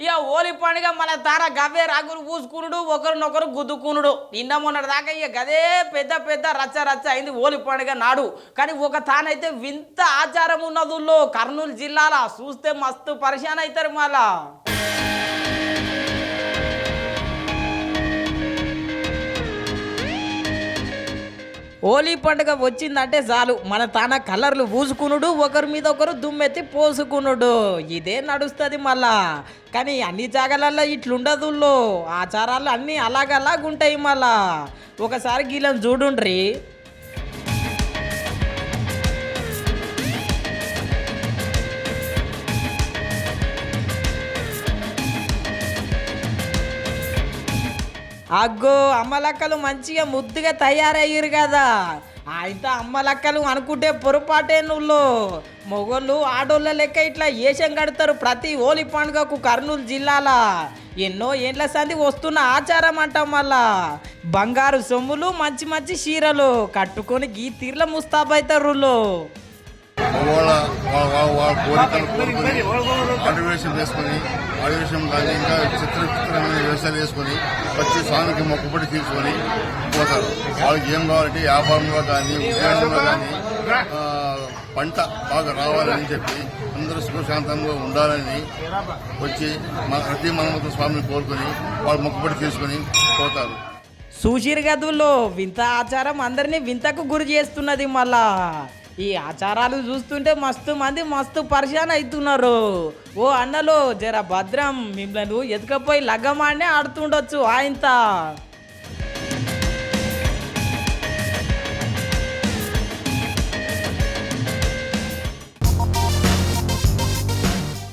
ఇక ఓలి పండుగ మన తార గవ్వే రాగులు పూసుకునుడు ఒకరినొకరు గుద్దుకునుడు నిన్న మొన్నటి దాకా ఇక గదే పెద్ద పెద్ద రచ్చ రచ్చ అయింది ఓలి పండుగ నాడు. కానీ ఒక తానైతే వింత ఆచారం ఉన్నదుల్లో కర్నూలు జిల్లాలో చూస్తే మస్తు పరిశాన్ అవుతారు మళ్ళా. హోలీ పండుగ వచ్చిందంటే చాలు మన తాన కలర్లు పూసుకునుడు ఒకరి మీద ఒకరు దుమ్మెత్తి పోసుకునుడు ఇదే నడుస్తుంది మళ్ళా. కానీ అన్ని జాగాలలో ఇట్లుండదుల్లో ఆచారాలు అన్నీ అలాగలాగుంటాయి మళ్ళా. ఒకసారి గీళ్ళని చూడుండ్రి. అగ్గో అమ్మలక్కలు మంచిగా ముద్దుగా తయారయ్యారు కదా. అయితే అమ్మలక్కలు అనుకుంటే పొరపాటే నువ్వు. మొగోళ్ళు ఆడోళ్ళ లెక్క ఇట్లా ఏషం కడతారు ప్రతి హోలీ పండుగకు కర్నూలు జిల్లాలో. ఎన్నో ఏండ్ల సంది వస్తున్న ఆచారం అంటాం మళ్ళా. బంగారు సొమ్ములు మంచి మంచి చీరలు కట్టుకొని గీ తీర్ల ముస్తాబైతారు. వాళ్ళ కోరికలు కోరుకొని అడివేషం వేసుకొని అడివేషం కానీ ఇంకా చిత్రమైన వ్యవసాయాలు వేసుకొని వచ్చి స్వామికి మొక్కుబడి తీసుకొని పోతారు. వాళ్ళకి ఏం కావాలంటే వ్యాపారంలో కానీ ఉద్యోగంలో కానీ పంట బాగా రావాలని చెప్పి అందరూ సుఖశాంతంగా ఉండాలని వచ్చి ప్రతి మనమత స్వామిని కోరుకొని వాళ్ళు మొక్కుబడి తీసుకొని పోతారు. సుశీర్ గదుల్లో వింత ఆచారం అందరినీ వింతకు గురి చేస్తున్నది మళ్ళా. ఈ ఆచారాలు చూస్తుంటే మస్తు మంది మస్తు పరిశాన్ అవుతున్నారు. ఓ అన్నలో జర భద్రం మిమ్మల్ని ఎత్తుకపోయి లగ్గమానే ఆడుతుండొచ్చు ఆయంత.